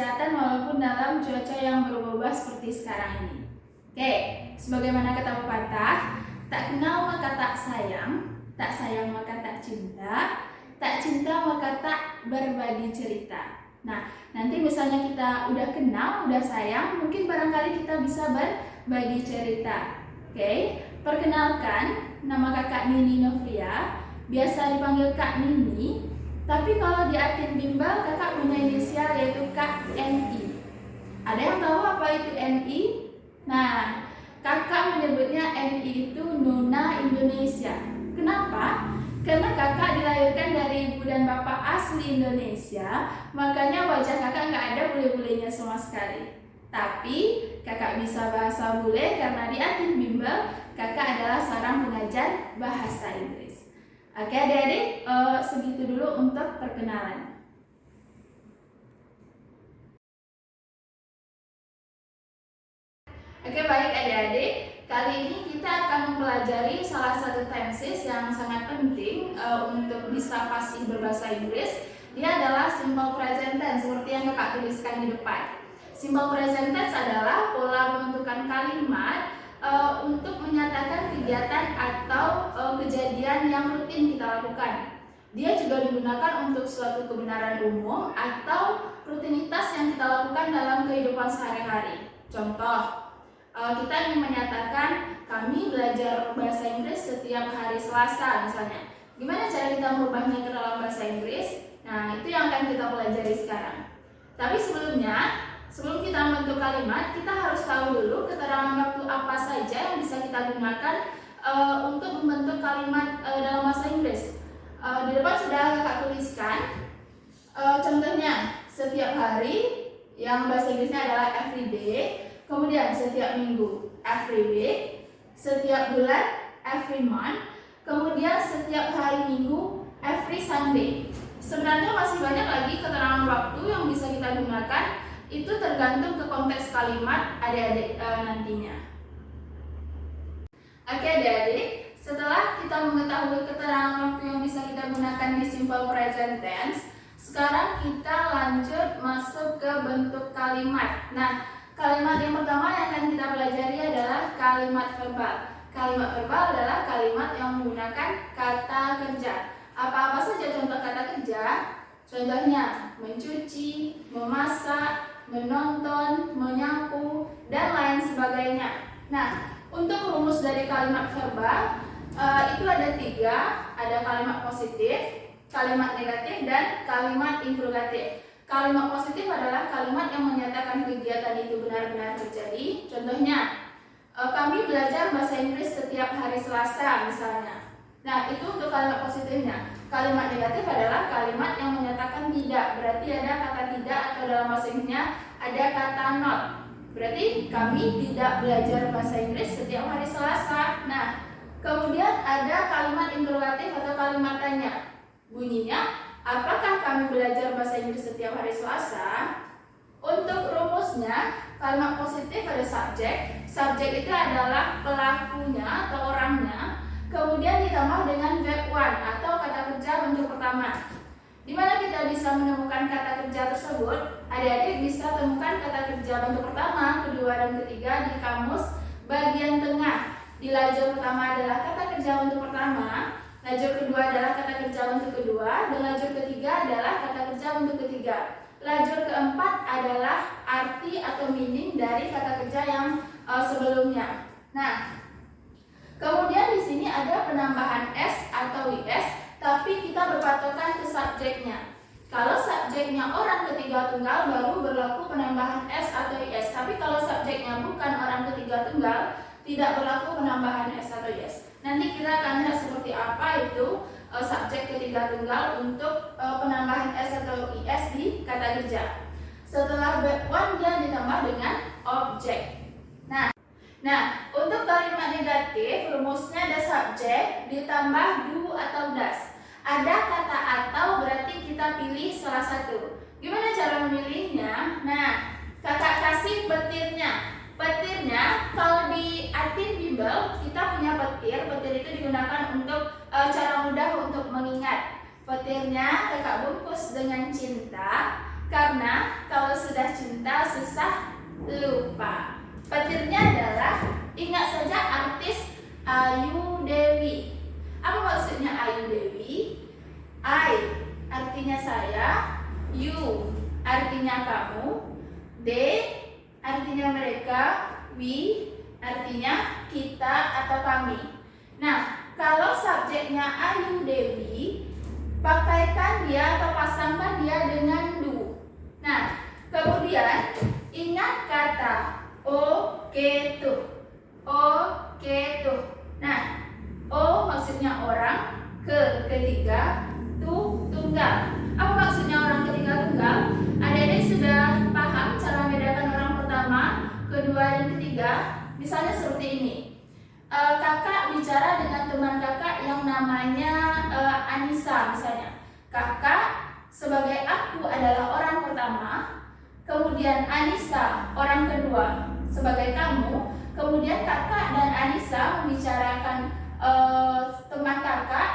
kesehatan walaupun dalam cuaca yang berubah-ubah seperti sekarang ini. Oke, sebagaimana kata pepatah, tak kenal maka tak sayang maka tak cinta maka tak berbagi cerita. Nah, nanti misalnya kita udah kenal, udah sayang, mungkin barangkali kita bisa berbagi cerita. Oke, perkenalkan, nama kakak Nini Novia, biasa dipanggil Kak Nini. Tapi kalau di Atin Bimbel, kakak punya inisial yaitu KNI. Ada yang tahu apa itu NI? Nah, kakak menyebutnya NI itu Nona Indonesia. Kenapa? Karena kakak dilahirkan dari ibu dan bapak asli Indonesia, makanya wajah kakak nggak ada bule-bulenya sama sekali. Tapi kakak bisa bahasa bule karena di Atin Bimbel kakak adalah seorang pengajar bahasa Inggris. Oke adik-adik, segitu dulu untuk perkenalan. Oke baik adik-adik, kali ini kita akan mempelajari salah satu tenses yang sangat penting untuk bisa fasih berbahasa Inggris. Dia adalah simple present tense seperti yang kakak tuliskan di depan. Simple present tense adalah pola pembentukan kalimat untuk menyatakan kegiatan atau kejadian yang rutin kita lakukan. Dia juga digunakan untuk suatu kebenaran umum atau rutinitas yang kita lakukan dalam kehidupan sehari-hari. Contoh, kita ingin menyatakan kami belajar bahasa Inggris setiap hari Selasa misalnya. Gimana cara kita merubahnya ke dalam bahasa Inggris? Nah, itu yang akan kita pelajari sekarang. Tapi sebelum kita membentuk kalimat, kita harus tahu dulu keterangan waktu apa saja yang bisa kita gunakan untuk membentuk kalimat dalam bahasa Inggris. Di depan sudah kakak tuliskan. Contohnya, setiap hari, yang bahasa Inggrisnya adalah every day. Kemudian setiap minggu, every week. Setiap bulan, every month. Kemudian setiap hari minggu, every Sunday. Sebenarnya masih banyak lagi keterangan waktu yang bisa kita gunakan. Itu tergantung ke konteks kalimat adik-adik nantinya. Oke adik-adik, setelah kita mengetahui keterangan waktu yang bisa kita gunakan di simple present tense, sekarang kita lanjut masuk ke bentuk kalimat. Nah, kalimat yang pertama yang akan kita pelajari adalah kalimat verbal. Kalimat verbal adalah kalimat yang menggunakan kata kerja. Apa-apa saja contoh kata kerja? Contohnya mencuci, memasak, menonton, menyapu, dan lain sebagainya. Nah, untuk rumus dari kalimat verbal itu ada 3, ada kalimat positif, kalimat negatif, dan kalimat interrogatif. Kalimat positif adalah kalimat yang menyatakan kegiatan itu benar-benar terjadi. Contohnya, kami belajar bahasa Inggris setiap hari Selasa misalnya. Nah, itu untuk kalimat positifnya. Kalimat negatif adalah kalimat yang menyatakan tidak. Berarti ada kata tidak atau dalam bahasa Inggrisnya ada kata not. Berarti kami tidak belajar bahasa Inggris setiap hari Selasa. Nah, kemudian ada kalimat interrogatif atau kalimat tanya. Bunyinya, apakah kami belajar bahasa Inggris setiap hari Selasa? Untuk rumusnya, kalimat positif ada subjek. Subjek itu adalah pelakunya atau orangnya. Kemudian ditambah dengan verb one atau kata kerja bentuk pertama. Di mana kita bisa menemukan kata kerja tersebut? Adik-adik bisa temukan kata kerja bentuk pertama, kedua, dan ketiga di kamus bagian tengah. Di lajur pertama adalah kata kerja bentuk pertama, lajur kedua adalah kata kerja bentuk kedua, dan lajur ketiga adalah kata kerja bentuk ketiga. Lajur keempat adalah arti atau meaning dari kata kerja yang sebelumnya. Nah, kemudian di sini ada penambahan s atau is, tapi kita berpatokan ke subjeknya. Kalau subjeknya orang ketiga tunggal baru berlaku penambahan s atau is. Tapi kalau subjeknya bukan orang ketiga tunggal, tidak berlaku penambahan s atau is. Nanti kita akan lihat seperti apa itu subjek ketiga tunggal untuk penambahan s atau is di kata kerja. Setelah verb one dia ditambah dengan objek. Nah, untuk kalimat negatif rumusnya ada subjek ditambah do atau does. Ada kata atau berarti kita pilih salah satu. Gimana cara memilihnya? Nah, kakak kasih petirnya. Petirnya kalau di Atin Bimbel kita punya petir. Petir itu digunakan untuk cara mudah untuk mengingat. Petirnya kakak bungkus dengan cinta. Karena kalau sudah cinta susah lupa. Petirnya adalah, ingat saja artis Ayu Dewi. Apa maksudnya Ayu Dewi? I artinya saya, you artinya kamu, they artinya mereka, we artinya kita atau kami. Nah, kalau subjeknya Ayu Dewi, pakaikan dia atau pasangkan dia dengan do. Nah, kemudian ingat kata oke tuh. Oke tuh. Nah, o maksudnya orang, ketiga, tunggal. Apa maksudnya orang ketiga tunggal? Adik-adik sudah paham cara membedakan orang pertama, kedua, dan ketiga? Misalnya seperti ini. Kakak bicara dengan teman kakak yang namanya Anissa misalnya. Kakak sebagai aku adalah orang pertama, kemudian Anissa orang kedua sebagai kamu, kemudian kakak dan Anissa membicarakan teman kakak.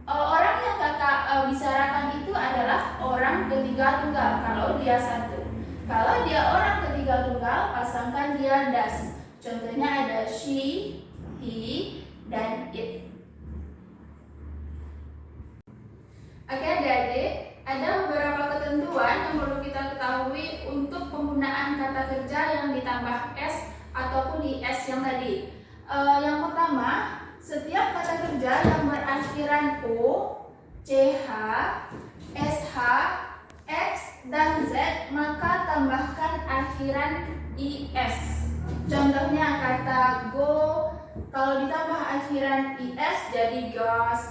Orang yang kakak bicarakan itu adalah orang ketiga tunggal kalau dia satu. Kalau dia orang ketiga tunggal, pasangkan dia das. Contohnya ada she, he, dan it. Oke adik-adik, ada beberapa ketentuan yang perlu kita ketahui untuk penggunaan kata kerja yang ditambah s ataupun di s yang tadi. Yang pertama, setiap kata kerja yang berakhiran o, ch, sh, x, dan z, maka tambahkan akhiran is. Contohnya kata go, kalau ditambah akhiran is jadi goes,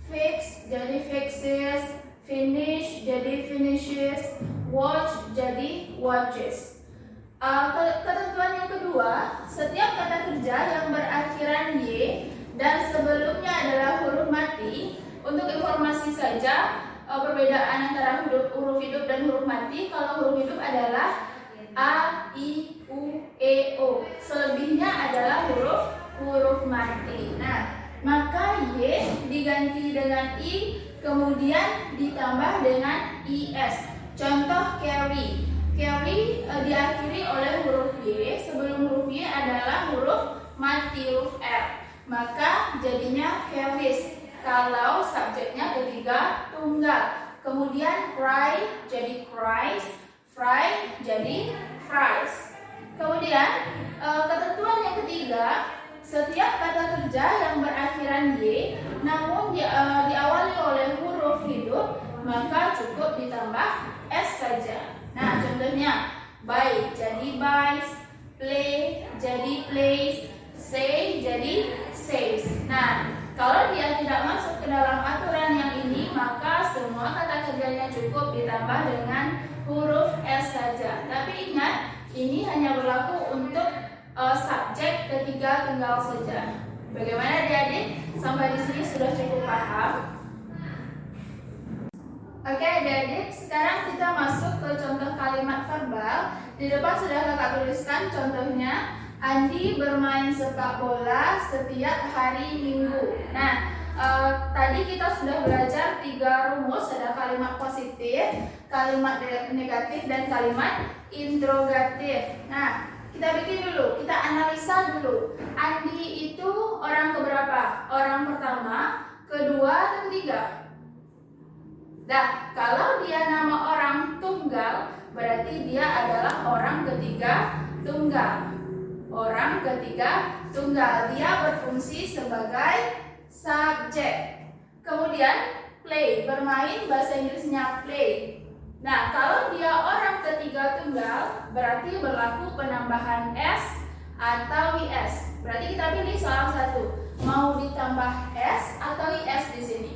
fix jadi fixes, finish jadi finishes, watch jadi watches. Ketentuan yang kedua, setiap kata kerja yang berakhiran y dan sebelumnya adalah huruf mati. Untuk informasi saja, perbedaan antara huruf hidup dan huruf mati. Kalau huruf hidup adalah a, i, u, e, o. Selebihnya adalah huruf mati. Nah, maka y diganti dengan i, kemudian ditambah dengan is. Contoh carry. Carry diakhiri oleh huruf y. Sebelum huruf y adalah huruf mati, huruf r. Maka jadinya carries. Kalau subjeknya ketiga tunggal. Kemudian cry jadi cries, fry jadi fries. Kemudian ketentuan yang ketiga, setiap kata kerja yang berakhiran y namun diawali oleh huruf hidup, maka cukup ditambah s saja. Nah, contohnya buy jadi buys, play jadi plays, say jadi says. Nah, kalau dia tidak masuk ke dalam aturan yang ini, maka semua kata kerjanya cukup ditambah dengan huruf s saja. Tapi ingat, ini hanya berlaku untuk subjek ketiga tunggal saja. Bagaimana adik-adik? Sampai di sini sudah cukup paham? Oke adik-adik, sekarang kita masuk ke contoh kalimat verbal. Di depan sudah kakak tuliskan contohnya. Andi bermain sepak bola setiap hari Minggu. Nah, tadi kita sudah belajar 3 rumus, ada kalimat positif, kalimat negatif, dan kalimat interrogatif. Nah, kita bikin dulu, kita analisa dulu. Andi itu orang keberapa? Orang pertama, kedua, atau ketiga? Nah, kalau dia nama orang tunggal, berarti dia adalah orang ketiga tunggal. Orang ketiga tunggal, dia berfungsi sebagai subjek. Kemudian play, bermain, bahasa Inggrisnya play. Nah, kalau dia orang ketiga tunggal, berarti berlaku penambahan s atau is. Berarti kita pilih salah satu, mau ditambah s atau is di sini.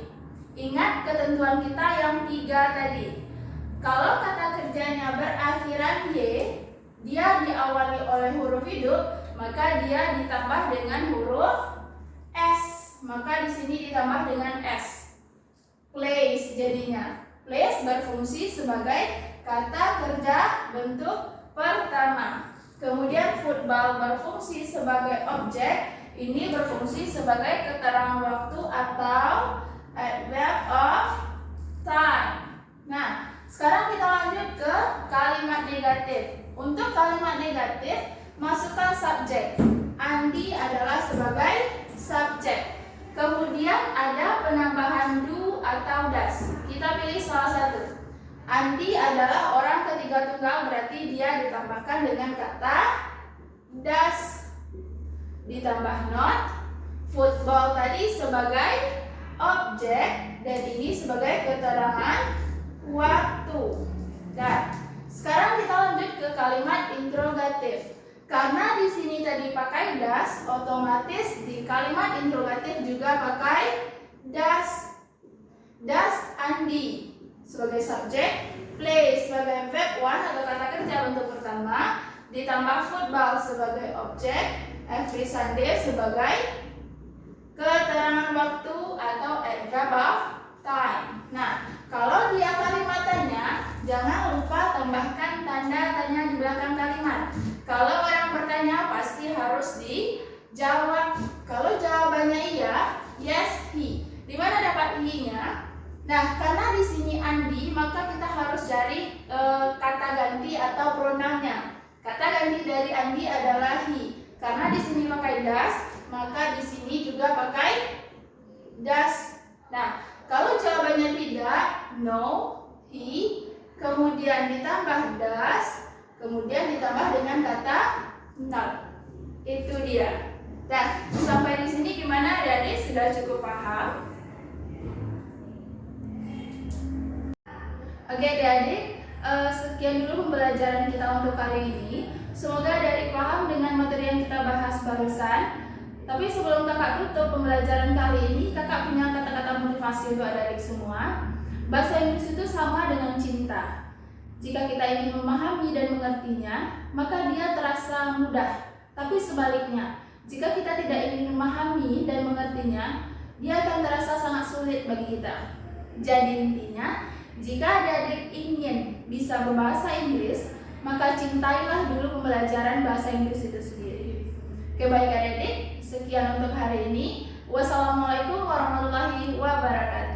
Ingat ketentuan kita yang 3 tadi. Kalau kata kerjanya berakhiran y, dia diawali oleh huruf hidup, maka dia ditambah dengan huruf s. Maka di sini ditambah dengan s. Place jadinya. Place berfungsi sebagai kata kerja bentuk pertama. Kemudian football berfungsi sebagai objek. Ini berfungsi sebagai keterangan waktu atau adverb of time. Nah, Sekarang kita lanjut ke kalimat negatif. Untuk kalimat negatif, masukkan subjek. Andi adalah sebagai subjek. Kemudian ada penambahan do atau does. Kita pilih salah satu. Andi adalah orang ketiga tunggal, berarti dia ditambahkan dengan kata does. Ditambah not. Football tadi sebagai objek dan ini sebagai keterangan waktu. Dan sekarang kita lanjut ke kalimat interrogatif. Karena di sini tadi pakai does, otomatis di kalimat interrogatif juga pakai does. Does Andi sebagai subjek, play sebagai verb 1 atau kata kerja bentuk pertama, ditambah football sebagai objek, every Sunday sebagai keterangan waktu atau adverb of time. Nah, kalau dia kalimat tanya, jangan lupa tambahkan tanda tanya di belakang kalimat. Kalau orang bertanya pasti harus dijawab. Kalau jawabannya iya, yes, he. Di mana dapat he-nya? Nah, karena di sini Andi, maka kita harus cari kata ganti atau pronounnya. Kata ganti dari Andi adalah he. Karena di sini pakai does, maka di sini juga pakai does. Nah, kalau jawabannya tidak, no, he, kemudian ditambah does, kemudian ditambah dengan kata not. Itu dia. Dan sampai di sini gimana adik-adik? Sudah cukup paham? Oke adik-adik, sekian dulu pembelajaran kita untuk kali ini. Semoga adik-adik paham dengan materi yang kita bahas barusan. Tapi sebelum kakak tutup pembelajaran kali ini, kakak punya kata-kata motivasi untuk adik-adik semua. Bahasa Inggris itu sama dengan cinta. Jika kita ingin memahami dan mengertinya, maka dia terasa mudah. Tapi sebaliknya, jika kita tidak ingin memahami dan mengertinya, dia akan terasa sangat sulit bagi kita. Jadi intinya, jika adik-adik ingin bisa berbahasa Inggris, maka cintailah dulu pembelajaran bahasa Inggris itu sendiri. Oke, baik adik-adik, sekian untuk hari ini. Wassalamualaikum warahmatullahi wabarakatuh.